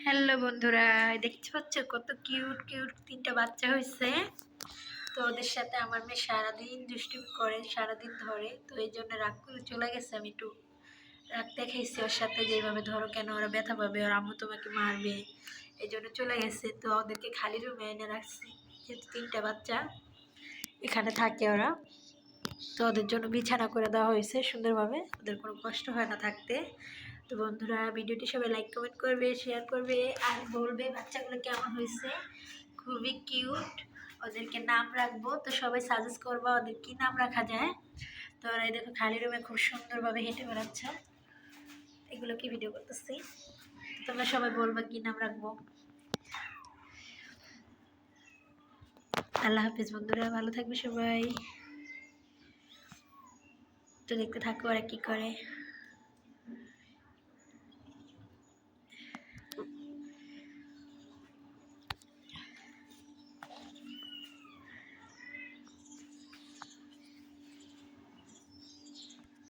Hello বন্ধুরা, দেখতে পাচ্ছ কত কিউট কিউট তিনটা বাচ্চা হয়েছে। তো ওদের সাথে আমার মেয়ে সারাদিন দুষ্টুমি করে সারাদিন ধরে, তো এই জন্য রাগ করে চলে গেছে। আমি একটু রাগ দেখাইছি ওর সাথে, যেভাবে ধরো কেন, ওরা ব্যথা পাবে, ওর আম্মু তোমাকে মারবে, এই জন্য চলে গেছে। তো ওদেরকে খালি রুমে এনে রাখছি, যেহেতু তিনটা বাচ্চা এখানে থাকে ওরা। তো ওদের জন্য বিছানা করে দেওয়া হয়েছে সুন্দরভাবে, ওদের কোনো কষ্ট হয় না থাকতে। তো বন্ধুরা, ভিডিওটি সবাই লাইক কমেন্ট করবে, শেয়ার করবে, আর বলবে বাচ্চাগুলো কেমন হয়েছে। খুবই কিউট, ওদেরকে নাম রাখবো, তো সবাই সাজেস্ট করবো ওদের কী নাম রাখা যায়। তো ওরা এই দেখো খালি রুমে খুব সুন্দরভাবে হেঁটে বেড়াচ্ছে। এগুলো কি ভিডিও করতেছি, তোমরা সবাই বলবা কী নাম রাখবো। আল্লাহ হাফিজ বন্ধুরা, ভালো থাকবে সবাই। তো দেখতে থাকো ওরা কী করে।